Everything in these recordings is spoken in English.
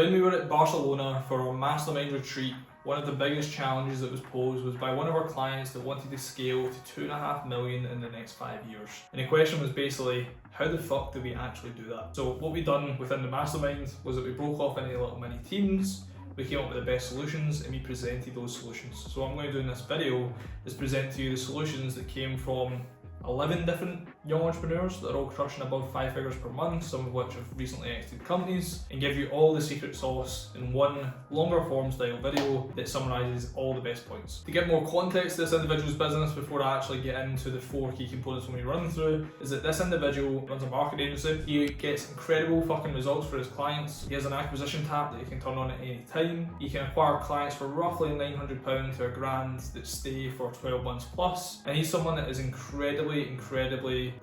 When we were at Barcelona for our mastermind retreat, one of the biggest challenges that was posed was by one of our clients that wanted to scale to 2.5 million in the next 5 years. And the question was basically, how the fuck do we actually do that? So what we done within the mastermind was that we broke off into little mini teams, we came up with the best solutions and we presented those solutions. So what I'm going to do in this video is present to you the solutions that came from 11 different young entrepreneurs that are all crushing above 5 figures per month, some of which have recently exited companies, and give you all the secret sauce in one longer form style video that summarises all the best points. To give more context to this individual's business before I actually get into the 4 key components when we run through, is that this individual runs a marketing agency. He gets incredible fucking results for his clients. He has an acquisition tab that he can turn on at any time. He can acquire clients for roughly £900 to £1,000 that stay for 12 months plus, and he's someone that is incredibly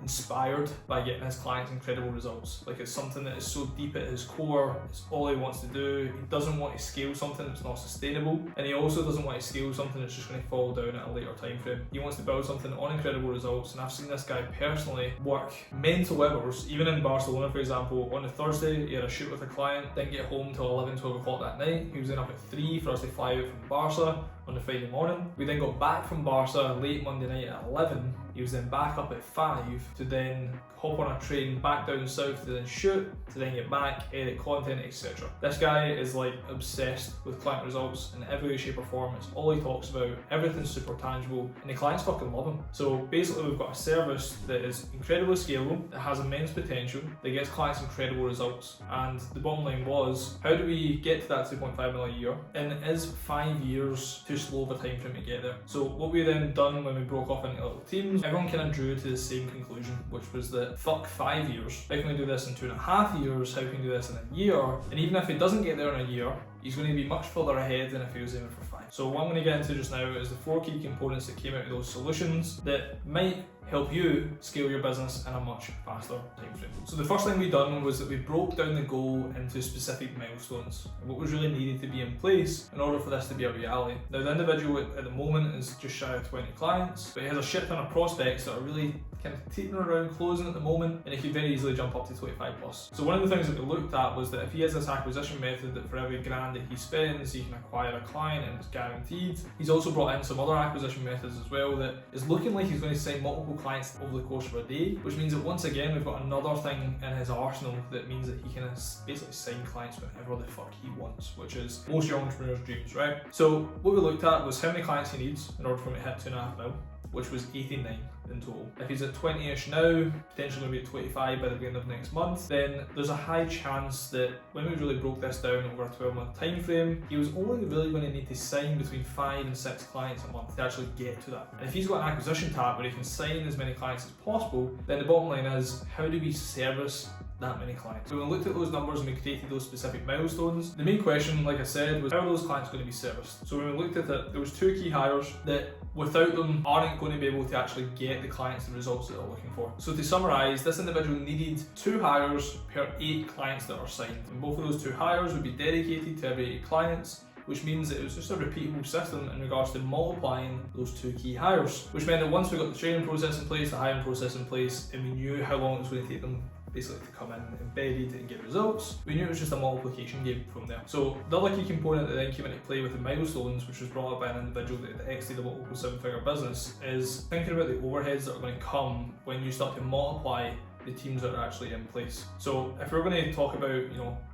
inspired by getting his clients incredible results. Like, it's something that is so deep at his core, it's all he wants to do. He doesn't want to scale something that's not sustainable, and he also doesn't want to scale something that's just going to fall down at a later time frame. He wants to build something on incredible results, and I've seen this guy personally work mental hours. Even in Barcelona, for example, on a Thursday he had a shoot with a client, didn't get home till 12 o'clock that night. He was then up at 3 for us to fly out from Barca on the Friday morning. We then got back from Barca late Monday night at 11. He was then back up at 5 to then hop on a train back down south to then shoot, to then get back, edit content, etc. This guy is like obsessed with client results in every way, shape or form. It's all he talks about, everything's super tangible, and the clients fucking love him. So basically we've got a service that is incredibly scalable, that has immense potential, that gets clients incredible results. And the bottom line was, how do we get to that 2.5 million a year? And is 5 years too slow of a time frame to get there? So what we then done when we broke off into little teams, everyone kind of drew to the same conclusion, which was that fuck 5 years. How can we do this in 2.5 years? How can we do this in a year? And even if he doesn't get there in a year, he's going to be much further ahead than if he was aiming for 5. So what I'm going to get into just now is the 4 key components that came out of those solutions that might help you scale your business in a much faster time frame. So the first thing we done was that we broke down the goal into specific milestones and what was really needed to be in place in order for this to be a reality. Now the individual at the moment is just shy of 20 clients, but he has a shit ton of prospects that are really kind of teetering around closing at the moment, and he could very easily jump up to 25 plus. So one of the things that we looked at was that if he has this acquisition method that for every grand that he spends, he can acquire a client and it's guaranteed. He's also brought in some other acquisition methods as well that is looking like he's going to sign multiple clients over the course of a day, which means that once again we've got another thing in his arsenal that means that he can basically sign clients whenever the fuck he wants, which is most young entrepreneurs' dreams, right? So what we looked at was how many clients he needs in order for him to hit 2.5 mil, which was 89 in total. If he's at 20-ish now, potentially going to be at 25 by the end of next month, then there's a high chance that when we really broke this down over a 12-month time frame, he was only really going to need to sign between 5 and 6 clients a month to actually get to that. And if he's got an acquisition tab where he can sign as many clients as possible, then the bottom line is, how do we service that many clients? So when we looked at those numbers and we created those specific milestones, the main question, like I said, was how are those clients going to be serviced? So when we looked at it, there was 2 key hires that without them aren't going to be able to actually get the clients the results that they're looking for. So to summarise, this individual needed 2 hires per 8 clients that are signed, and both of those 2 hires would be dedicated to every 8 clients, which means that it was just a repeatable system in regards to multiplying those 2 key hires, which meant that once we got the training process in place, the hiring process in place, and we knew how long it was going to take them basically to come in embedded and get results, we knew it was just a multiplication game from there. So the other key component that then came into play with the milestones, which was brought up by an individual that exited a multiple 7-figure business, is thinking about the overheads that are going to come when you start to multiply the teams that are actually in place. So if we're going to talk about,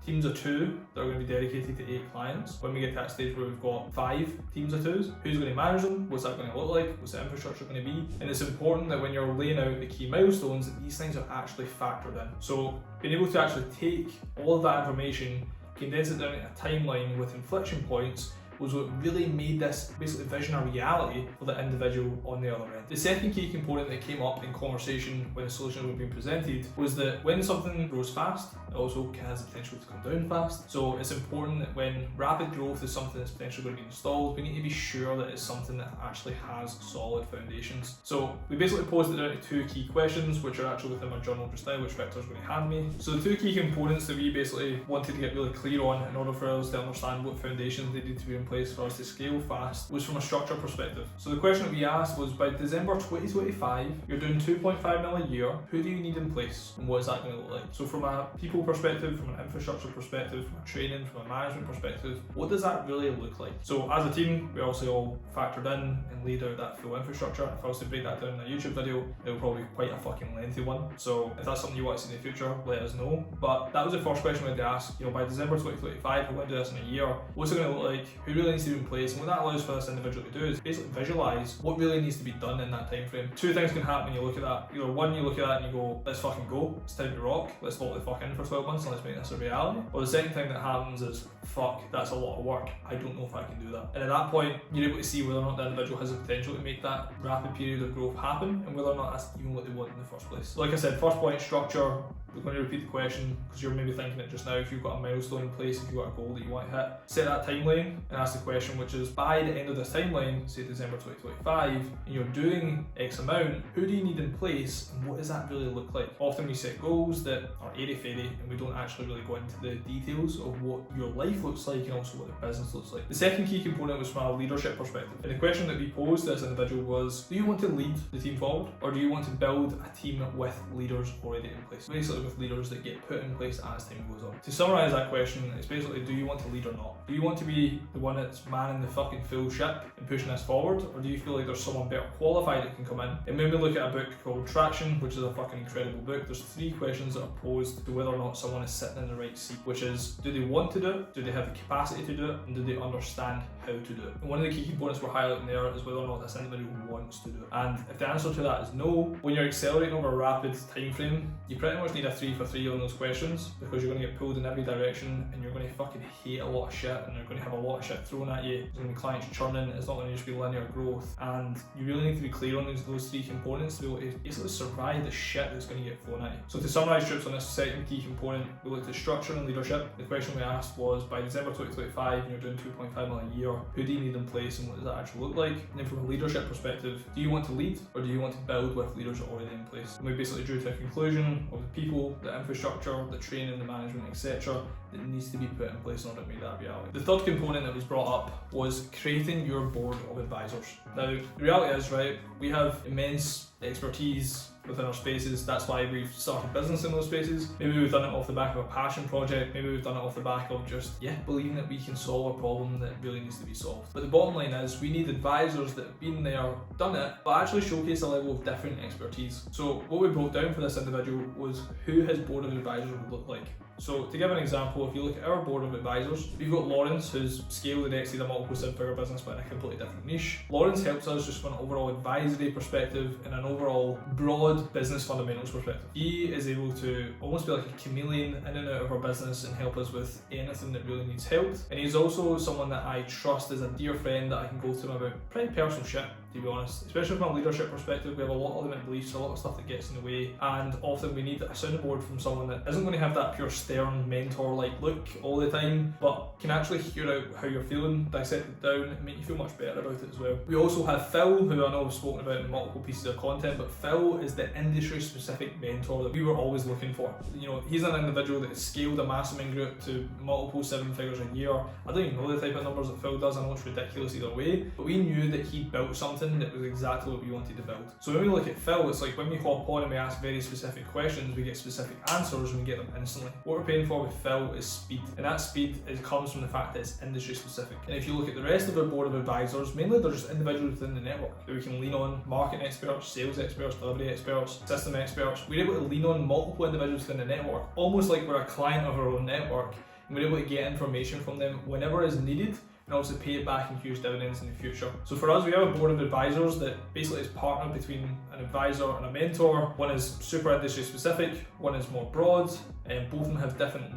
teams of 2 that are going to be dedicated to 8 clients, when we get to that stage where we've got 5 teams of 2s, who's going to manage them? What's that going to look like? What's the infrastructure going to be? And it's important that when you're laying out the key milestones, that these things are actually factored in. So being able to actually take all of that information, condense it down into a timeline with inflection points, was what really made this basically vision a reality for the individual on the other end. The second key component that came up in conversation when the solution was being presented was that when something grows fast, it also has the potential to come down fast. So it's important that when rapid growth is something that's potentially going to be installed, we need to be sure that it's something that actually has solid foundations. So we basically posed it down to 2 key questions, which are actually within my journal just now, which Victor's going to hand me. So the 2 key components that we basically wanted to get really clear on in order for us to understand what foundations they need to be in in place for us to scale fast was from a structure perspective. So the question that we asked was, by December 2025, you're doing 2.5 mil a year, who do you need in place and what is that going to look like? So from a people perspective, from an infrastructure perspective, from a training, from a management perspective, what does that really look like? So as a team, we also all factored in and laid out that full infrastructure. If I was to break that down in a YouTube video, it would probably be quite a fucking lengthy one. So if that's something you want to see in the future, let us know. But that was the first question we had to ask. By December 2025, we're going to do this in a year. What's it going to look like? Who really needs to be in place? And what that allows for this individual to do is basically visualize what really needs to be done in that time frame. Two things can happen when you look at that. Either one, you look at that and you go, let's fucking go. It's time to rock. Let's lock the fuck in for 12 months and let's make this a reality. Or the second thing that happens is, fuck, that's a lot of work. I don't know if I can do that. And at that point, you're able to see whether or not the individual has the potential to make that rapid period of growth happen and whether or not that's even what they want in the first place. Like I said, first point, structure. We're going to repeat the question because you're maybe thinking it just now. If you've got a milestone in place, if you've got a goal that you want to hit, set that timeline and ask the question, which is, by the end of this timeline, say December 2025, and you're doing X amount, who do you need in place and what does that really look like? Often we set goals that are airy-fairy and we don't actually really go into the details of what your life looks like and also what the business looks like. The second key component was from a leadership perspective. And the question that we posed to this individual was, do you want to lead the team forward or do you want to build a team with leaders already in place? Basically with leaders that get put in place as time goes on. To summarise that question, it's basically, do you want to lead or not? Do you want to be the one that's manning the fucking full ship and pushing this forward, or do you feel like there's someone better qualified that can come in? And when we look at a book called Traction, which is a fucking incredible book, there's 3 questions that are posed to whether or not someone is sitting in the right seat, which is, do they want to do it? Do they have the capacity to do it? And do they understand how to do it? And one of the key components we're highlighting there is whether or not this individual wants to do it. And if the answer to that is no, when you're accelerating over a rapid time frame, you pretty much need a 3 for 3 on those questions because you're going to get pulled in every direction and you're going to fucking hate a lot of shit and you're going to have a lot of shit thrown at you. There's going to be clients churning, it's not going to just be linear growth, and you really need to be clear on those 3 components to be able to basically survive the shit that's going to get thrown at you. So to summarise trips on this second key component, we looked at structure and leadership. The question we asked was, by December 2025 and you're doing 2.5 million a year, who do you need in place and what does that actually look like? And then from a leadership perspective, do you want to lead or do you want to build with leaders already in place? And we basically drew to a conclusion of the people, the infrastructure, the training, the management, etc. that needs to be put in place in order to make that reality. The third component that was brought up was creating your board of advisors. Now, the reality is, right, we have immense expertise within our spaces. That's why we've started business in those spaces. Maybe we've done it off the back of a passion project. Maybe we've done it off the back of just, believing that we can solve a problem that really needs to be solved. But the bottom line is, we need advisors that have been there, done it, but actually showcase a level of different expertise. So what we broke down for this individual was who his board of advisors would look like. So to give an example, if you look at our board of advisors, we've got Lawrence, who's scaled and exited a multiple 7-figure business but in a completely different niche. Lawrence helps us just from an overall advisory perspective and an overall broad business fundamentals perspective. He is able to almost be like a chameleon in and out of our business and help us with anything that really needs help. And he's also someone that I trust as a dear friend that I can go to him about pretty personal shit, to be honest. Especially from a leadership perspective, we have a lot of limiting beliefs, a lot of stuff that gets in the way, and often we need a soundboard from someone that isn't going to have that pure stern mentor-like look all the time, but can actually hear out how you're feeling, dissect it down, and make you feel much better about it as well. We also have Phil, who I know I've spoken about in multiple pieces of content, but Phil is the industry-specific mentor that we were always looking for. He's an individual that has scaled a mastermind group to multiple 7 figures a year. I don't even know the type of numbers that Phil does, I know it's ridiculous either way, but we knew that he built something that was exactly what we wanted to build. So when we look at Phil, it's like when we hop on and we ask very specific questions, we get specific answers and we get them instantly. What we're paying for with Phil is speed, and that speed comes from the fact that it's industry specific. And if you look at the rest of our board of advisors, mainly they're just individuals within the network that we can lean on: marketing experts, sales experts, delivery experts, system experts. We're able to lean on multiple individuals within the network, almost like we're a client of our own network, and we're able to get information from them whenever is needed, and also pay it back in huge dividends in the future. So for us, we have a board of advisors that basically is partnered between an advisor and a mentor. One is super industry specific, one is more broad, and both of them have different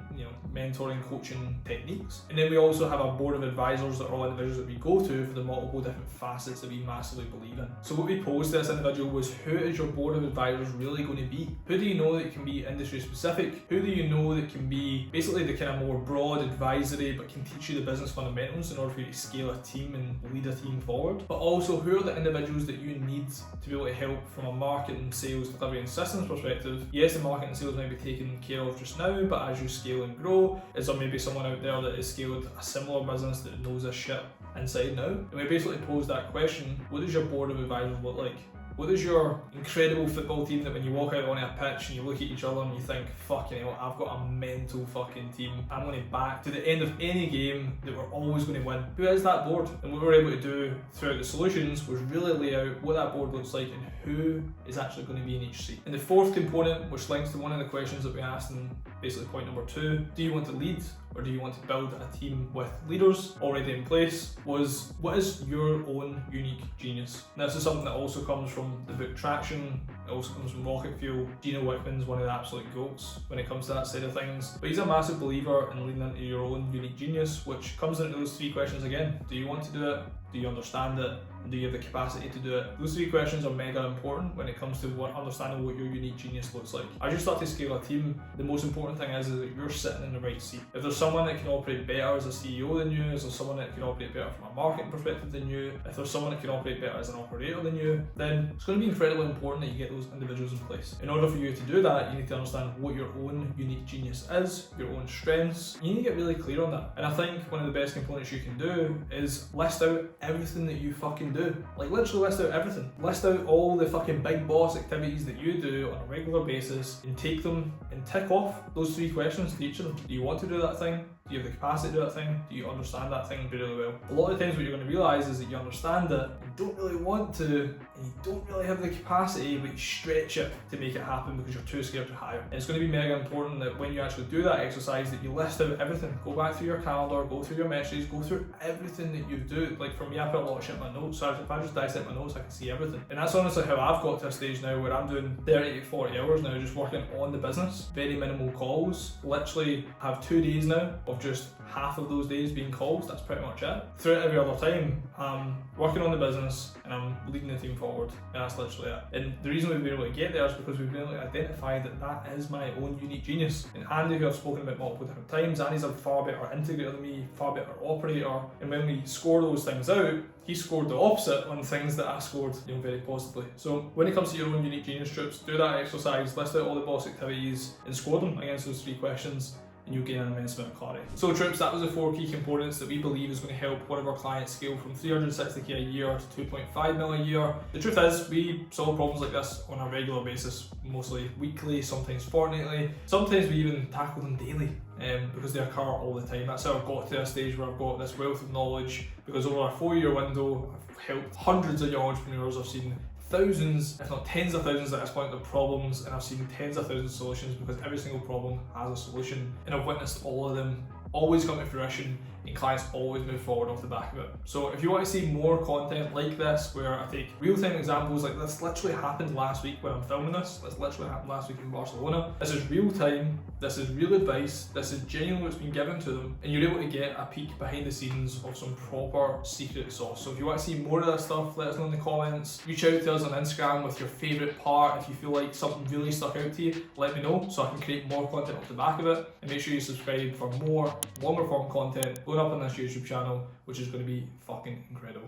mentoring, coaching techniques. And then we also have a board of advisors that are all individuals that we go to for the multiple different facets that we massively believe in. So what we posed to this individual was, who is your board of advisors really going to be? Who do you know that can be industry specific? Who do you know that can be basically the kind of more broad advisory but can teach you the business fundamentals in order for you to scale a team and lead a team forward? But also, who are the individuals that you need to be able to help from a marketing, sales, delivery and systems perspective? Yes, the marketing and sales might be taken care of just now, but as you scale and grow, is there maybe someone out there that has scaled a similar business that knows this shit inside now? And we basically posed that question: what does your board of advisors look like? What is your incredible football team that when you walk out on a pitch and you look at each other and you think, fucking hell, I've got a mental fucking team. I'm going to back to the end of any game that we're always going to win. Who is that board? And what we were able to do throughout the solutions was really lay out what that board looks like and who is actually going to be in each seat. And the fourth component, which links to one of the questions that we asked in basically point number 2, do you want to lead or do you want to build a team with leaders already in place, was what is your own unique genius? Now, this is something that also comes from the book Traction. It also comes from Rocket Fuel. Gino Wickman's one of the absolute goats when it comes to that side of things. But he's a massive believer in leaning into your own unique genius, which comes into those 3 questions again. Do you want to do it? Do you understand it? And do you have the capacity to do it? Those 3 questions are mega important when it comes to understanding what your unique genius looks like. As you start to scale a team, the most important thing is that you're sitting in the right seat. If there's someone that can operate better as a CEO than you, is there someone that can operate better from a marketing perspective than you, if there's someone that can operate better as an operator than you, then it's going to be incredibly important that you get those individuals in place. In order for you to do that, you need to understand what your own unique genius is, your own strengths. You need to get really clear on that. And I think one of the best components you can do is list out everything that you fucking do. Like, literally list out everything. List out all the fucking big boss activities that you do on a regular basis and take them and tick off those 3 questions to each of them. Do you want to do that thing? Do you have the capacity to do that thing? Do you understand that thing really well? A lot of the times what you're going to realise is that you understand it, you don't really want to, and you don't really have the capacity, but you stretch it to make it happen because you're too scared to hire. And it's going to be mega important that when you actually do that exercise, that you list out everything. Go back through your calendar, go through your messages, go through everything that you do. Like for me, I put a lot of shit in my notes, so if I just dissect my notes, I can see everything. And that's honestly how I've got to a stage now where I'm doing 30 to 40 hours now just working on the business. Very minimal calls. Literally have 2 days now of just half of those days being calls. That's pretty much it. Throughout every other time, I'm working on the business and I'm leading the team forward, and that's literally it. And the reason we've been able to get there is because we've been able to identify that that is my own unique genius. And Andy, who I've spoken about multiple different times, Andy's a far better integrator than me, far better operator, and when we score those things out, he scored the opposite on things that I scored, very positively. So when it comes to your own unique genius, troops, do that exercise, list out all the boss activities and score them against those 3 questions, and you'll gain an immense amount of clarity. So troops, that was the 4 key components that we believe is going to help one of our clients scale from 360k a year to 2.5 mil a year. The truth is, we solve problems like this on a regular basis, mostly weekly, sometimes fortnightly. Sometimes we even tackle them daily. Because they occur all the time. That's how I've got to a stage where I've got this wealth of knowledge, because over a 4-year window, I've helped hundreds of young entrepreneurs. I've seen thousands, if not tens of thousands at this point of problems, and I've seen tens of thousands of solutions, because every single problem has a solution, and I've witnessed all of them always come to fruition, and clients always move forward off the back of it. So if you want to see more content like this, where I take real-time examples, like this literally happened last week when I'm filming this, literally happened last week in Barcelona. This is real time, this is real advice, this is genuinely what's been given to them, and you're able to get a peek behind the scenes of some proper secret sauce. So if you want to see more of that stuff, let us know in the comments. Reach out to us on Instagram with your favourite part. If you feel like something really stuck out to you, let me know so I can create more content off the back of it. And make sure you subscribe for more longer form content going up on this YouTube channel, which is going to be fucking incredible.